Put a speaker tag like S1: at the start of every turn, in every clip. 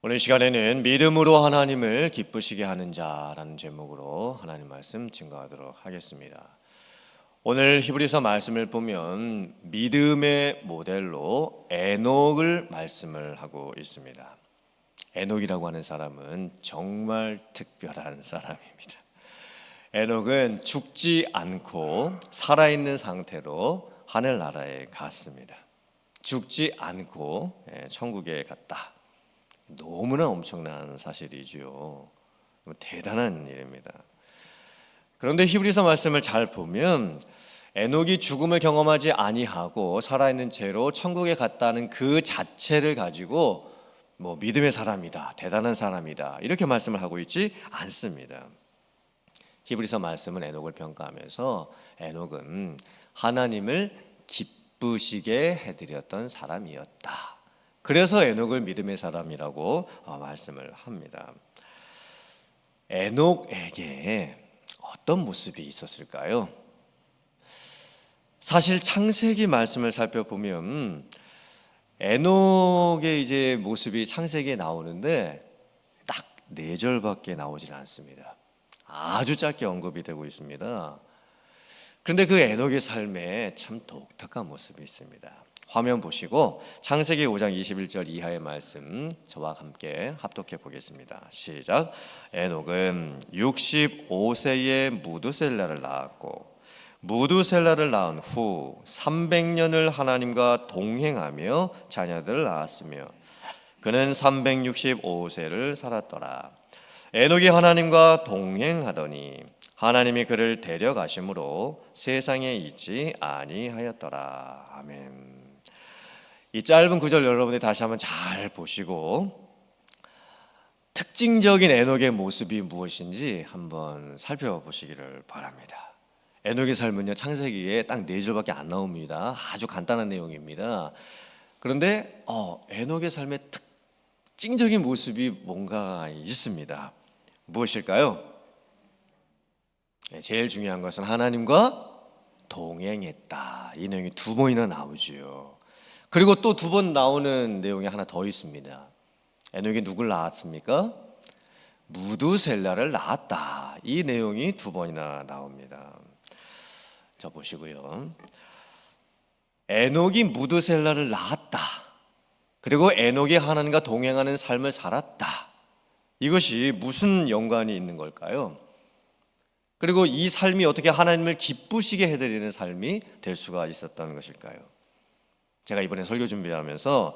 S1: 오늘 시간에는 믿음으로 하나님을 기쁘시게 하는 자라는 제목으로 하나님 말씀 증거하도록 하겠습니다. 오늘 히브리서 말씀을 보면 믿음의 모델로 에녹을 말씀을 하고 있습니다. 에녹이라고 하는 사람은 정말 특별한 사람입니다. 에녹은 죽지 않고 살아있는 상태로 하늘나라에 갔습니다. 죽지 않고 천국에 갔다. 너무나 엄청난 사실이지요. 대단한 일입니다. 그런데 히브리서 말씀을 잘 보면 에녹이 죽음을 경험하지 아니하고 살아있는 채로 천국에 갔다는 그 자체를 가지고 믿음의 사람이다, 대단한 사람이다 이렇게 말씀을 하고 있지 않습니다. 히브리서 말씀은 에녹을 평가하면서 에녹은 하나님을 기쁘시게 해드렸던 사람이었다. 그래서 에녹을 믿음의 사람이라고 말씀을 합니다. 에녹에게 어떤 모습이 있었을까요? 사실 창세기 말씀을 살펴보면 에녹의 이제 모습이 창세기에 나오는데 딱 4절밖에 나오질 않습니다. 아주 짧게 언급이 되고 있습니다. 그런데 그 에녹의 삶에 참 독특한 모습이 있습니다. 화면 보시고 창세기 5장 21절 이하의 말씀 저와 함께 합독해 보겠습니다. 시작. 에녹은 65세에 무두셀라를 낳았고 무두셀라를 낳은 후 300년을 하나님과 동행하며 자녀들을 낳았으며 그는 365세를 살았더라. 에녹이 하나님과 동행하더니 하나님이 그를 데려가심으로 세상에 있지 아니하였더라. 아멘. 이 짧은 구절 여러분들이 다시 한번 잘 보시고 특징적인 에녹의 모습이 무엇인지 한번 살펴보시기를 바랍니다. 에녹의 삶은요, 창세기에 딱 4절밖에 안 나옵니다. 아주 간단한 내용입니다. 그런데 에녹의 삶의 특징적인 모습이 뭔가 있습니다. 무엇일까요? 제일 중요한 것은 하나님과 동행했다. 이 내용이 2번이나 나오지요. 그리고 또 2번 나오는 내용이 하나 더 있습니다. 에녹이 누굴 낳았습니까? 무두셀라를 낳았다. 이 내용이 2번이나 나옵니다. 자 보시고요. 에녹이 무두셀라를 낳았다. 그리고 에녹이 하나님과 동행하는 삶을 살았다. 이것이 무슨 연관이 있는 걸까요? 그리고 이 삶이 어떻게 하나님을 기쁘시게 해드리는 삶이 될 수가 있었다는 것일까요? 제가 이번에 설교 준비하면서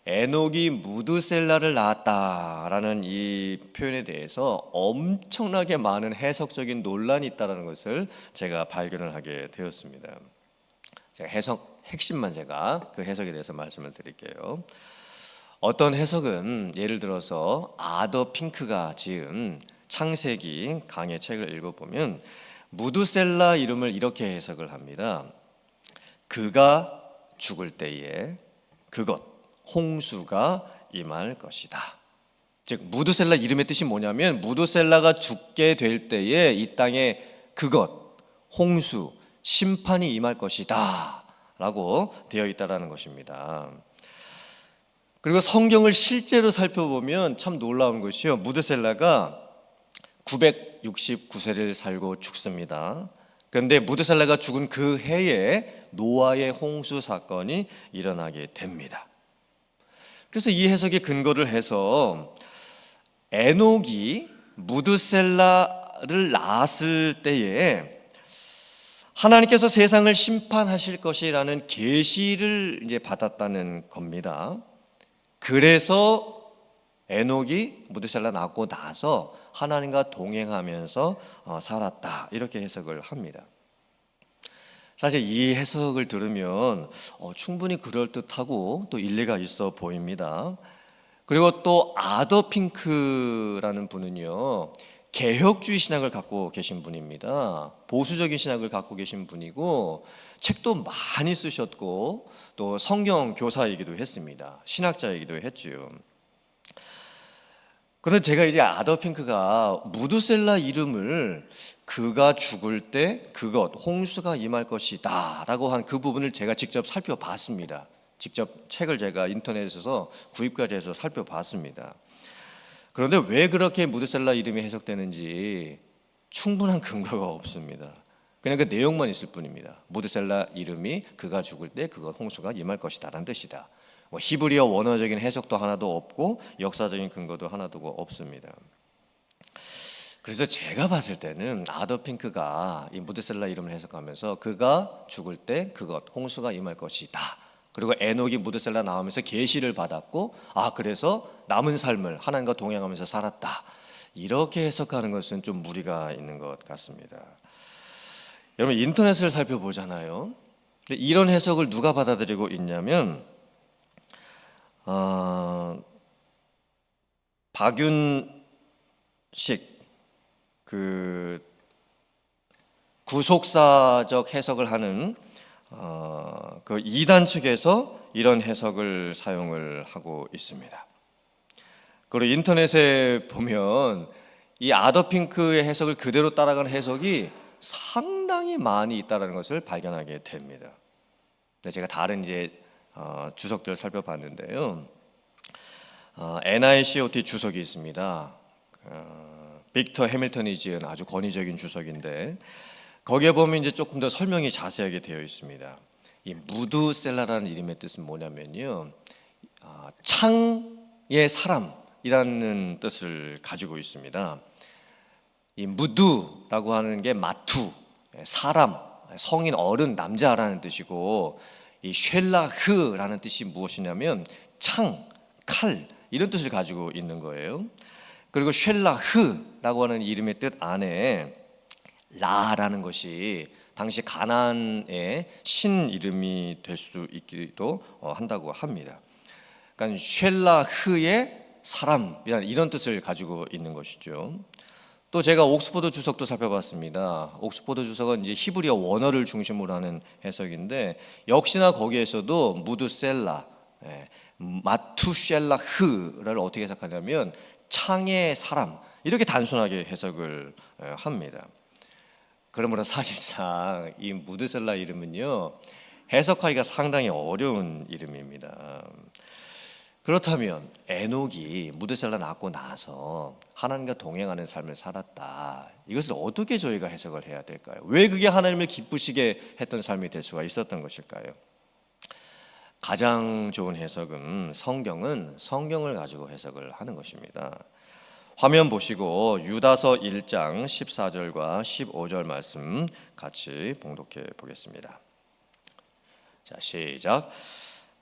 S1: 에녹이 무두셀라를 낳았다라는 이 표현에 대해서 엄청나게 많은 해석적인 논란이 있다는 것을 제가 발견을 하게 되었습니다. 제가 핵심만 제가 그 해석에 대해서 말씀을 드릴게요. 어떤 해석은 예를 들어서 아더 핑크가 지은 창세기 강의 책을 읽어보면 무두셀라 이름을 이렇게 해석을 합니다. 그가 죽을 때에 그것 홍수가 임할 것이다. 즉 무두셀라 이름의 뜻이 뭐냐면 무두셀라가 죽게 될 때에 이 땅에 그것 홍수 심판이 임할 것이다 라고 되어 있다는 것입니다. 그리고 성경을 실제로 살펴보면 참 놀라운 것이요, 무두셀라가 969세를 살고 죽습니다. 그런데 무두셀라가 죽은 그 해에 노아의 홍수 사건이 일어나게 됩니다. 그래서 이 해석에 근거를 해서 에녹이 무두셀라를 낳았을 때에 하나님께서 세상을 심판하실 것이라는 계시를 이제 받았다는 겁니다. 그래서 에녹이 무두셀라 낳고 나서 하나님과 동행하면서 살았다 이렇게 해석을 합니다. 사실 이 해석을 들으면 충분히 그럴듯하고 또 일리가 있어 보입니다. 그리고 또 아더 핑크라는 분은요, 개혁주의 신학을 갖고 계신 분입니다. 보수적인 신학을 갖고 계신 분이고 책도 많이 쓰셨고 또 성경 교사이기도 했습니다. 신학자이기도 했지요. 그런데 제가 이제 아더 핑크가 무두셀라 이름을 그가 죽을 때 그것 홍수가 임할 것이다 라고 한 그 부분을 제가 직접 살펴봤습니다. 직접 책을 제가 인터넷에서 구입까지 해서 살펴봤습니다. 그런데 왜 그렇게 무드셀라 이름이 해석되는지 충분한 근거가 없습니다. 그냥 그 내용만 있을 뿐입니다. 무드셀라 이름이 그가 죽을 때 그것 홍수가 임할 것이다 라는 뜻이다. 히브리어 원어적인 해석도 하나도 없고 역사적인 근거도 하나도 없습니다. 그래서 제가 봤을 때는 아더 핑크가 이 무드셀라 이름을 해석하면서 그가 죽을 때 그것 홍수가 임할 것이다. 그리고 에녹이 무드셀라 나오면서 계시를 받았고 그래서 남은 삶을 하나님과 동행하면서 살았다. 이렇게 해석하는 것은 좀 무리가 있는 것 같습니다. 여러분 인터넷을 살펴보잖아요. 이런 해석을 누가 받아들이고 있냐면 박윤식 그 구속사적 해석을 하는 그 이단 측에서 이런 해석을 사용을 하고 있습니다. 그리고 인터넷에 보면 이 아더 핑크의 해석을 그대로 따라가는 해석이 상당히 많이 있다는 것을 발견하게 됩니다. 제가 다른 주석들을 살펴봤는데요. NICOT 주석이 있습니다. 빅터 해밀턴이 지은 아주 권위적인 주석인데 거기에 보면 조금 더 설명이 자세하게 되어 있습니다. 이 무드셀라라는 이름의 뜻은 뭐냐면요, 창의 사람이라는 뜻을 가지고 있습니다. 이 무드라고 하는 게 마투, 사람, 성인, 어른, 남자라는 뜻이고, 이 쉘라흐라는 뜻이 무엇이냐면 창, 칼 이런 뜻을 가지고 있는 거예요. 그리고 쉘라흐라고 하는 이름의 뜻 안에 라라는 것이 당시 가나안의 신 이름이 될 수 있기도 한다고 합니다. 그러니까 쉘라흐의 사람이라는 이런 뜻을 가지고 있는 것이죠. 또 제가 옥스퍼드 주석도 살펴봤습니다. 옥스퍼드 주석은 히브리어 원어를 중심으로 하는 해석인데 역시나 거기에서도 무드셀라, 마투쉘라흐를 어떻게 해석하냐면 창의 사람 이렇게 단순하게 해석을 합니다. 그러므로 사실상 이 무드셀라 이름은요 해석하기가 상당히 어려운 이름입니다. 그렇다면 에녹이 무드셀라 낳고 나서 하나님과 동행하는 삶을 살았다. 이것을 어떻게 저희가 해석을 해야 될까요? 왜 그게 하나님을 기쁘시게 했던 삶이 될 수가 있었던 것일까요? 가장 좋은 해석은 성경을 가지고 해석을 하는 것입니다. 화면 보시고 유다서 1장 14절과 15절 말씀 같이 봉독해 보겠습니다. 자, 시작.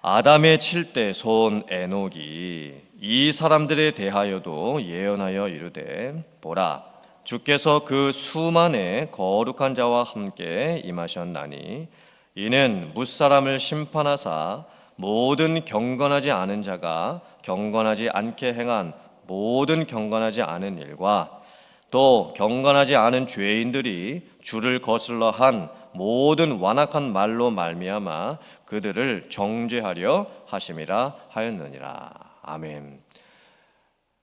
S1: 아담의 칠대 손 에녹이 이 사람들에 대하여도 예언하여 이르되 보라 주께서 그 수만의 거룩한 자와 함께 임하셨나니 이는 뭇사람을 심판하사 모든 경건하지 않은 자가 경건하지 않게 행한 모든 경건하지 않은 일과 또 경건하지 않은 죄인들이 주를 거슬러 한 모든 완악한 말로 말미암아 그들을 정죄하려 하심이라 하였느니라. 아멘.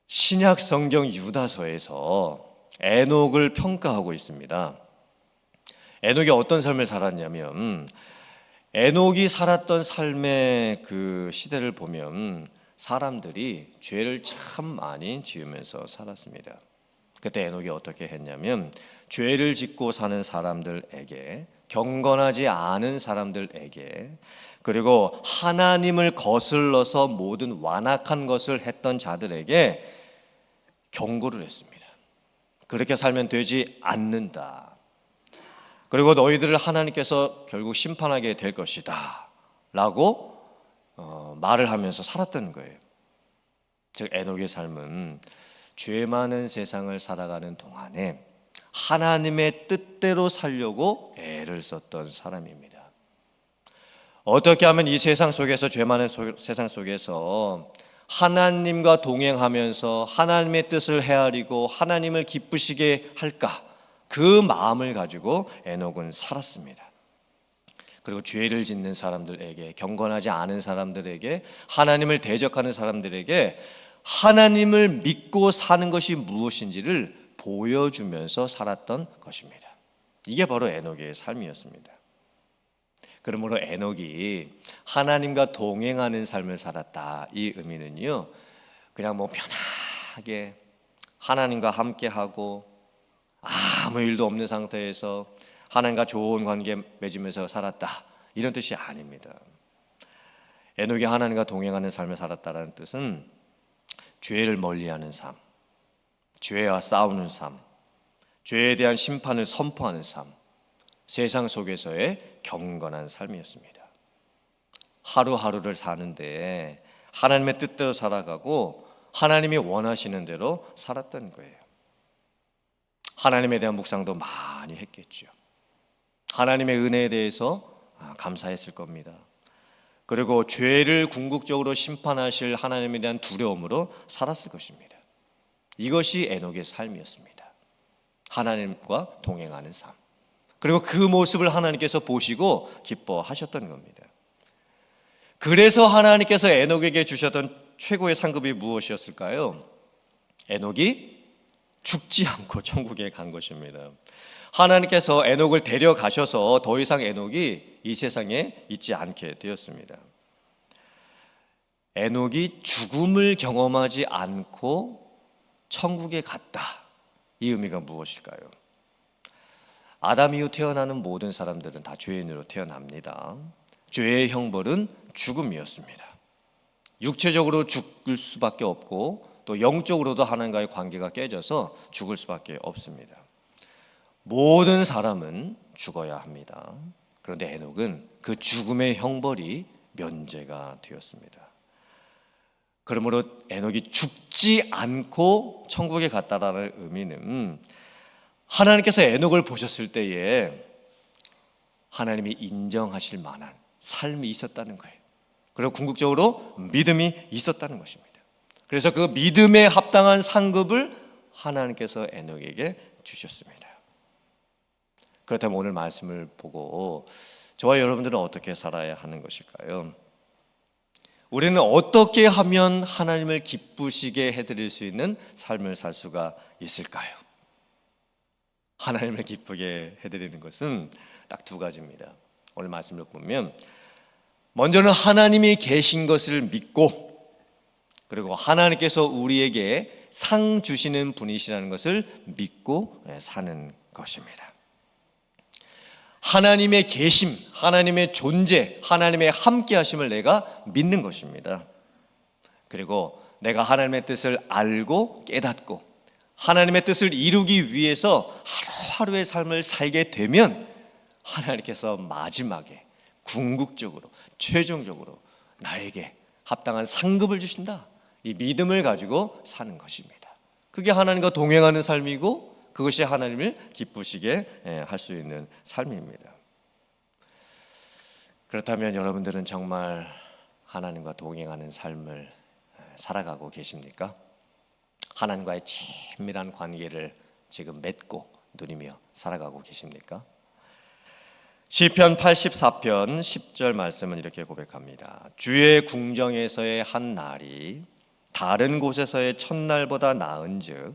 S1: 신약 성경 유다서에서 에녹을 평가하고 있습니다. 에녹이 어떤 삶을 살았냐면 에녹이 살았던 삶의 그 시대를 보면 사람들이 죄를 참 많이 지으면서 살았습니다. 그때 에녹이 어떻게 했냐면 죄를 짓고 사는 사람들에게, 경건하지 않은 사람들에게, 그리고 하나님을 거슬러서 모든 완악한 것을 했던 자들에게 경고를 했습니다. 그렇게 살면 되지 않는다. 그리고 너희들을 하나님께서 결국 심판하게 될 것이다 라고 말을 하면서 살았던 거예요. 즉 에녹의 삶은 죄 많은 세상을 살아가는 동안에 하나님의 뜻대로 살려고 애를 썼던 사람입니다. 어떻게 하면 이 세상 속에서, 죄 많은 세상 속에서 하나님과 동행하면서 하나님의 뜻을 헤아리고 하나님을 기쁘시게 할까, 그 마음을 가지고 에녹은 살았습니다. 그리고 죄를 짓는 사람들에게, 경건하지 않은 사람들에게, 하나님을 대적하는 사람들에게 하나님을 믿고 사는 것이 무엇인지를 보여주면서 살았던 것입니다. 이게 바로 에녹의 삶이었습니다. 그러므로 에녹이 하나님과 동행하는 삶을 살았다. 이 의미는요, 그냥 뭐 편하게 하나님과 함께하고 아무 일도 없는 상태에서 하나님과 좋은 관계 맺으면서 살았다, 이런 뜻이 아닙니다. 에녹이 하나님과 동행하는 삶을 살았다는 뜻은 죄를 멀리하는 삶, 죄와 싸우는 삶, 죄에 대한 심판을 선포하는 삶, 세상 속에서의 경건한 삶이었습니다. 하루하루를 사는데 하나님의 뜻대로 살아가고 하나님이 원하시는 대로 살았던 거예요. 하나님에 대한 묵상도 많이 했겠죠. 하나님의 은혜에 대해서 감사했을 겁니다. 그리고 죄를 궁극적으로 심판하실 하나님에 대한 두려움으로 살았을 것입니다. 이것이 에녹의 삶이었습니다. 하나님과 동행하는 삶. 그리고 그 모습을 하나님께서 보시고 기뻐하셨던 겁니다. 그래서 하나님께서 에녹에게 주셨던 최고의 상급이 무엇이었을까요? 에녹이 죽지 않고 천국에 간 것입니다. 하나님께서 에녹을 데려가셔서 더 이상 에녹이 이 세상에 있지 않게 되었습니다. 에녹이 죽음을 경험하지 않고 천국에 갔다. 이 의미가 무엇일까요? 아담 이후 태어나는 모든 사람들은 다 죄인으로 태어납니다. 죄의 형벌은 죽음이었습니다. 육체적으로 죽을 수밖에 없고 또 영적으로도 하나님과의 관계가 깨져서 죽을 수밖에 없습니다. 모든 사람은 죽어야 합니다. 그런데 에녹은 그 죽음의 형벌이 면제가 되었습니다. 그러므로 에녹이 죽지 않고 천국에 갔다라는 의미는 하나님께서 에녹을 보셨을 때에 하나님이 인정하실 만한 삶이 있었다는 거예요. 그리고 궁극적으로 믿음이 있었다는 것입니다. 그래서 그 믿음에 합당한 상급을 하나님께서 에녹에게 주셨습니다. 그렇다면 오늘 말씀을 보고 저와 여러분들은 어떻게 살아야 하는 것일까요? 우리는 어떻게 하면 하나님을 기쁘시게 해드릴 수 있는 삶을 살 수가 있을까요? 하나님을 기쁘게 해드리는 것은 딱 두 가지입니다. 오늘 말씀을 보면 먼저는 하나님이 계신 것을 믿고, 그리고 하나님께서 우리에게 상 주시는 분이시라는 것을 믿고 사는 것입니다. 하나님의 계심, 하나님의 존재, 하나님의 함께하심을 내가 믿는 것입니다. 그리고 내가 하나님의 뜻을 알고 깨닫고 하나님의 뜻을 이루기 위해서 하루하루의 삶을 살게 되면 하나님께서 마지막에 궁극적으로 최종적으로 나에게 합당한 상급을 주신다. 이 믿음을 가지고 사는 것입니다. 그게 하나님과 동행하는 삶이고 그것이 하나님을 기쁘시게 할 수 있는 삶입니다. 그렇다면 여러분들은 정말 하나님과 동행하는 삶을 살아가고 계십니까? 하나님과의 친밀한 관계를 지금 맺고 누리며 살아가고 계십니까? 시편 84편 10절 말씀은 이렇게 고백합니다. 주의 궁정에서의 한 날이 다른 곳에서의 첫날보다 나은즉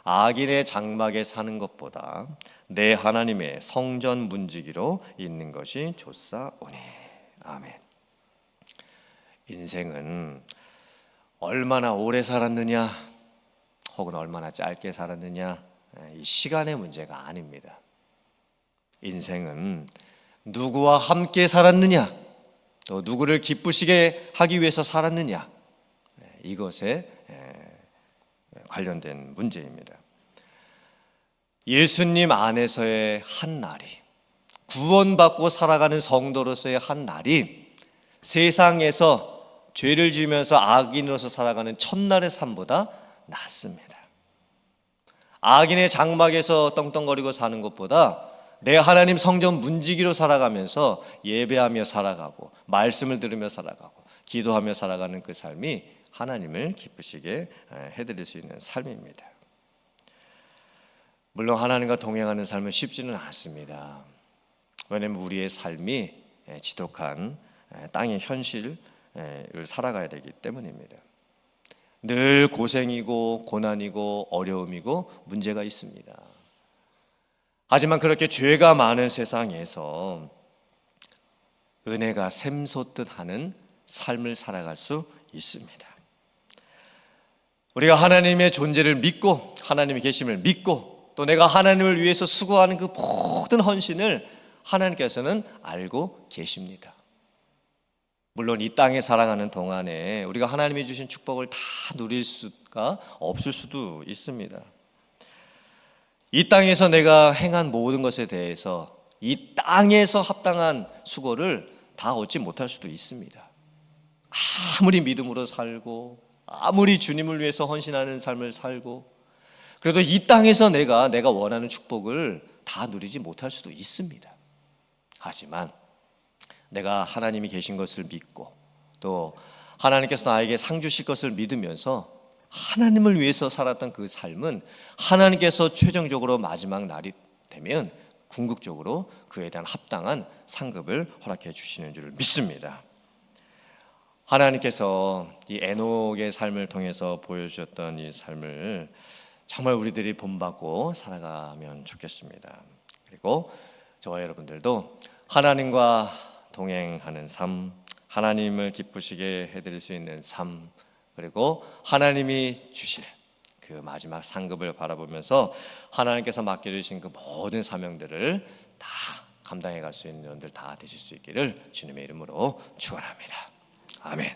S1: 악인의 장막에 사는 것보다 내 하나님의 성전 문지기로 있는 것이 좋사오니. 아멘. 인생은 얼마나 오래 살았느냐 혹은 얼마나 짧게 살았느냐, 이 시간의 문제가 아닙니다. 인생은 누구와 함께 살았느냐, 또 누구를 기쁘시게 하기 위해서 살았느냐, 이것에 관련된 문제입니다. 예수님 안에서의 한 날이, 구원받고 살아가는 성도로서의 한 날이 세상에서 죄를 지으면서 악인으로서 살아가는 첫날의 삶보다 낫습니다. 악인의 장막에서 떵떵거리고 사는 것보다 내 하나님 성전 문지기로 살아가면서 예배하며 살아가고 말씀을 들으며 살아가고 기도하며 살아가는 그 삶이 하나님을 기쁘시게 해드릴 수 있는 삶입니다. 물론 하나님과 동행하는 삶은 쉽지는 않습니다. 왜냐하면 우리의 삶이 지독한 땅의 현실을 살아가야 되기 때문입니다. 늘 고생이고 고난이고 어려움이고 문제가 있습니다. 하지만 그렇게 죄가 많은 세상에서 은혜가 샘솟듯 하는 삶을 살아갈 수 있습니다. 우리가 하나님의 존재를 믿고 하나님의 계심을 믿고 또 내가 하나님을 위해서 수고하는 그 모든 헌신을 하나님께서는 알고 계십니다. 물론 이 땅에 살아가는 동안에 우리가 하나님이 주신 축복을 다 누릴 수가 없을 수도 있습니다. 이 땅에서 내가 행한 모든 것에 대해서 이 땅에서 합당한 수고를 다 얻지 못할 수도 있습니다. 아무리 믿음으로 살고 아무리 주님을 위해서 헌신하는 삶을 살고 그래도 이 땅에서 내가 원하는 축복을 다 누리지 못할 수도 있습니다. 하지만 내가 하나님이 계신 것을 믿고 또 하나님께서 나에게 상 주실 것을 믿으면서 하나님을 위해서 살았던 그 삶은 하나님께서 최종적으로 마지막 날이 되면 궁극적으로 그에 대한 합당한 상급을 허락해 주시는 줄 믿습니다. 하나님께서 이 에녹의 삶을 통해서 보여주셨던 이 삶을 정말 우리들이 본받고 살아가면 좋겠습니다. 그리고 저와 여러분들도 하나님과 동행하는 삶, 하나님을 기쁘시게 해드릴 수 있는 삶, 그리고 하나님이 주실 그 마지막 상급을 바라보면서 하나님께서 맡겨주신 그 모든 사명들을 다 감당해 갈 수 있는 여러분들 다 되실 수 있기를 주님의 이름으로 축원합니다. 아멘.